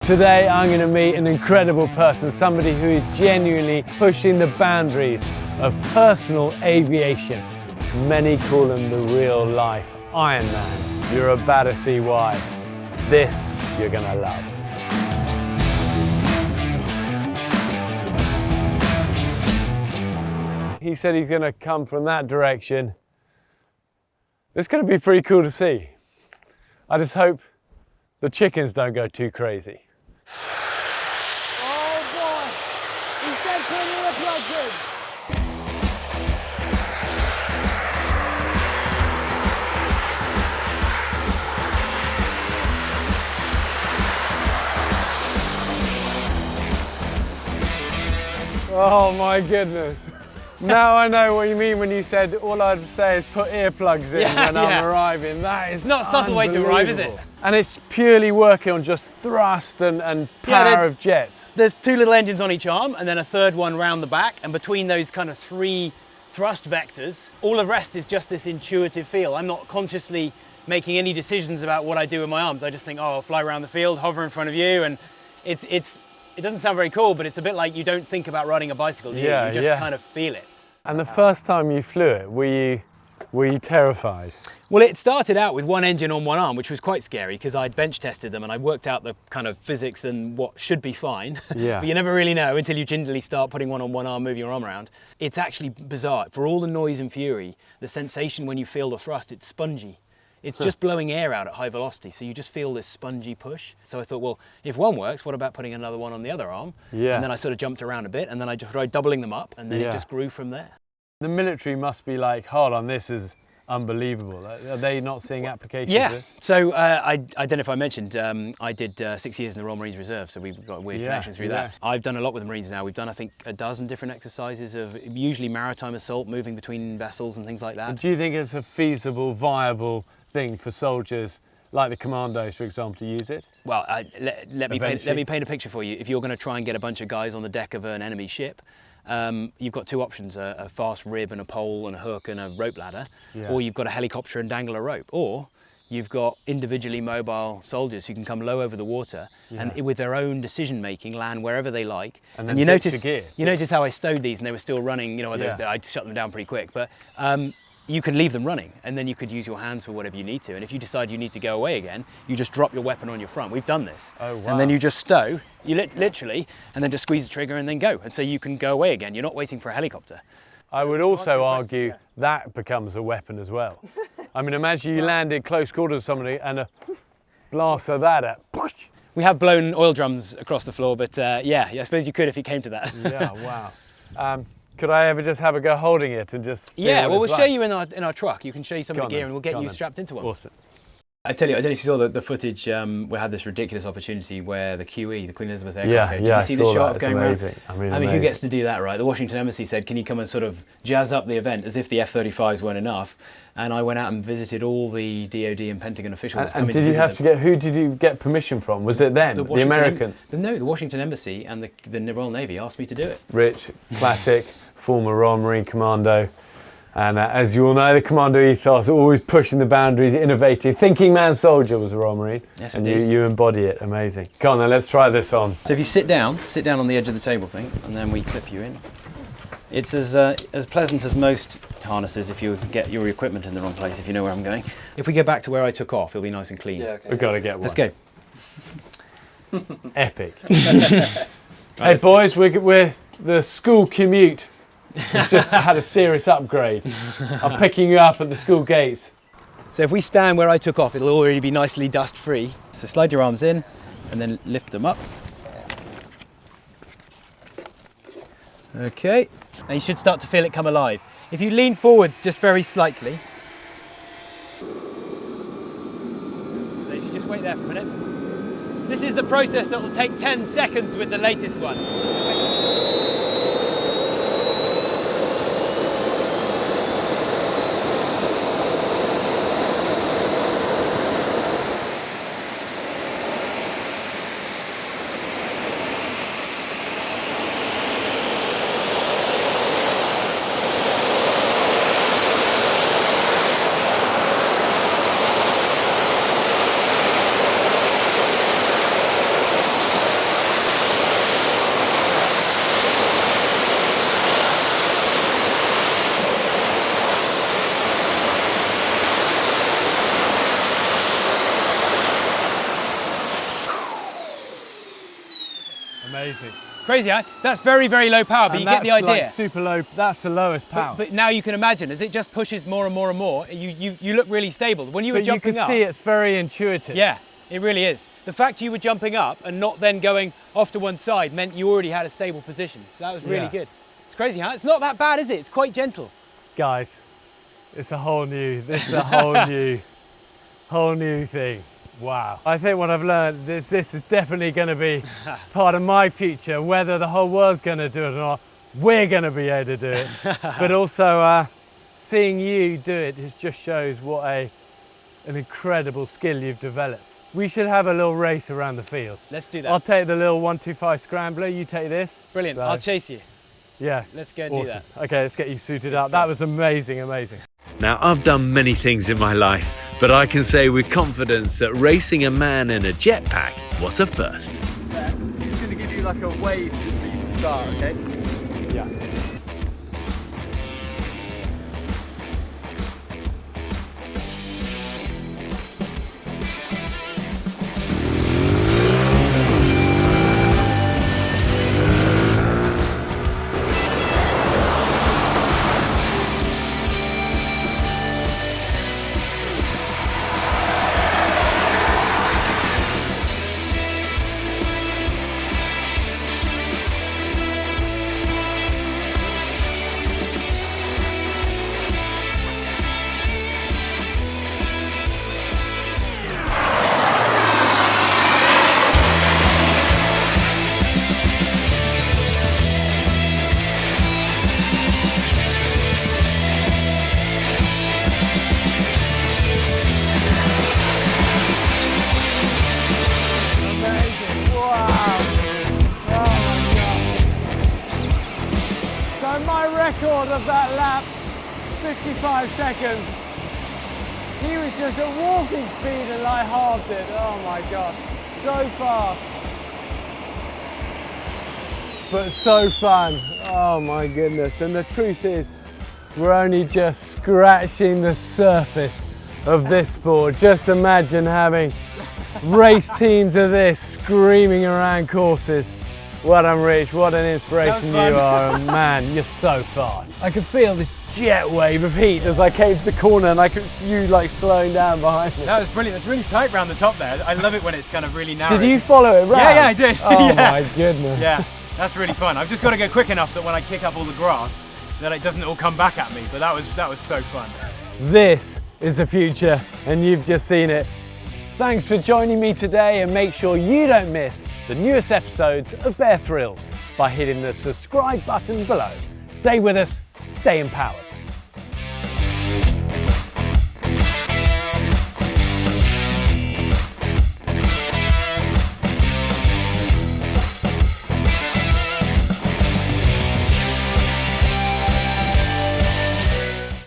Today I'm going to meet an incredible person, somebody who is genuinely pushing the boundaries of personal aviation. Many call him the real life Iron Man. You're about to see why. This you're going to love. He said he's going to come from that direction. It's going to be pretty cool to see. I just hope the chickens don't go too crazy. Oh boy! He said put earplugs in! Oh my goodness. Now I know what you mean when you said all I'd say is put earplugs in when I'm arriving. That is not a subtle way to arrive, is it? And it's purely working on just thrust and power of jets. There's two little engines on each arm and then a third one round the back, and between those kind of three thrust vectors, all the rest is just this intuitive feel. I'm not consciously making any decisions about what I do with my arms. I just think, oh, I'll fly around the field, hover in front of you, and it doesn't sound very cool, but it's a bit like you don't think about riding a bicycle, do you? You just kind of feel it. And the first time you flew it, were you terrified? Well, it started out with one engine on one arm, which was quite scary because I'd bench tested them and I worked out the kind of physics and what should be fine. Yeah. But you never really know until you gingerly start putting one on one arm, moving your arm around. It's actually bizarre. For all the noise and fury, the sensation when you feel the thrust, it's spongy. It's just blowing air out at high velocity, so you just feel this spongy push. So I thought, well, if one works, what about putting another one on the other arm? Yeah. And then I sort of jumped around a bit, and then I just tried doubling them up, and then it just grew from there. The military must be like, hold on, this is unbelievable. Are they not seeing applications? Yeah, so I don't know if I mentioned, I did 6 years in the Royal Marines Reserve, so we've got a weird connection through that. I've done a lot with the Marines now. We've done, I think, a dozen different exercises of usually maritime assault, moving between vessels and things like that. And do you think it's a feasible, viable thing for soldiers like the commandos, for example, to use it? Well, let me paint a picture for you. If you're going to try and get a bunch of guys on the deck of an enemy ship, you've got two options, a fast rib and a pole and a hook and a rope ladder, or you've got a helicopter and dangle a rope, or you've got individually mobile soldiers who can come low over the water and with their own decision making land wherever they like. And you notice how I stowed these and they were still running, you know, I shut them down pretty quick, but you can leave them running and then you could use your hands for whatever you need to. And if you decide you need to go away again, you just drop your weapon on your front. We've done this. Oh, wow. And then you just stow, you literally, and then just squeeze the trigger and then go. And so you can go away again. You're not waiting for a helicopter. I would also argue that becomes a weapon as well. I mean, imagine you landed close quarters with somebody and a blast of that at. We have blown oil drums across the floor, but yeah, I suppose you could if it came to that. Yeah, wow. Could I ever just have a go holding it and just feel Yeah, well, we'll show like? you in our truck. You can show you some of the gear and we'll get you strapped into one. Awesome. I tell you, I don't know if you saw the footage. We had this ridiculous opportunity where the QE, the Queen Elizabeth aircraft, did you see the shot of going around? I mean, who gets to do that, right? The Washington Embassy said, can you come and sort of jazz up the event as if the F-35s weren't enough? And I went out and visited all the DOD and Pentagon officials. And did you have to who did you get permission from? Was it them, the Americans? No, the Washington Embassy and the Royal Navy asked me to do it. Rich, classic, former Royal Marine Commando. And as you all know, the commando ethos, always pushing the boundaries, innovating, thinking man soldier was a Royal Marine. Yes, and you embody it, amazing. Come on then, let's try this on. So if you sit down on the edge of the table thing, and then we clip you in. It's as pleasant as most harnesses if you get your equipment in the wrong place, if you know where I'm going. If we go back to where I took off, it'll be nice and clean. Yeah, okay. We've got to get one. Let's go. Epic. Hey boys, we're the school commute. It's just had a serious upgrade. I'm picking you up at the school gates. So if we stand where I took off, it'll already be nicely dust free. So slide your arms in and then lift them up. Okay, and you should start to feel it come alive. If you lean forward just very slightly. So if you just wait there for a minute. This is the process that will take 10 seconds with the latest one. Amazing. Crazy, huh? That's very, very low power, but And you get the idea. Like super low, that's the lowest power. But now you can imagine, as it just pushes more and more and more, you look really stable. When you were But jumping you up, can see it's very intuitive. yeah, it really is. The fact you were jumping up and not then going off to one side meant you already had a stable position. So that was really good. It's crazy, huh? It's not that bad, is it? It's quite gentle. Guys, it's a whole new, this is a whole new thing. Wow. I think what I've learned is this is definitely going to be part of my future. Whether the whole world's going to do it or not, we're going to be able to do it. But also seeing you do it just shows what an incredible skill you've developed. We should have a little race around the field. Let's do that. I'll take the little 125 scrambler, you take this. Brilliant, so, I'll chase you. Yeah. Let's go and do that. Okay, let's get you suited up. That was amazing, amazing. Now, I've done many things in my life, but I can say with confidence that racing a man in a jetpack was a first. Yeah, it's going to give you like a wave for you to start, okay? Yeah. Record of that lap, 55 seconds. He was just at walking speed and I halved it. Oh my God, so fast. But so fun, oh my goodness. And the truth is, we're only just scratching the surface of this sport. Just imagine having race teams of this screaming around courses. Well done, Rich, what an inspiration you are, man, you're so fast. I could feel this jet wave of heat as I came to the corner and I could see you like slowing down behind me. That was brilliant, it's really tight round the top there. I love it when it's kind of really narrow. Did you follow it round? Yeah, I did. Oh yeah. My goodness. Yeah, that's really fun. I've just got to go quick enough that when I kick up all the grass, that it doesn't all come back at me, but that was so fun. This is the future and you've just seen it. Thanks for joining me today and make sure you don't miss the newest episodes of Bear Thrills by hitting the subscribe button below. Stay with us, stay empowered.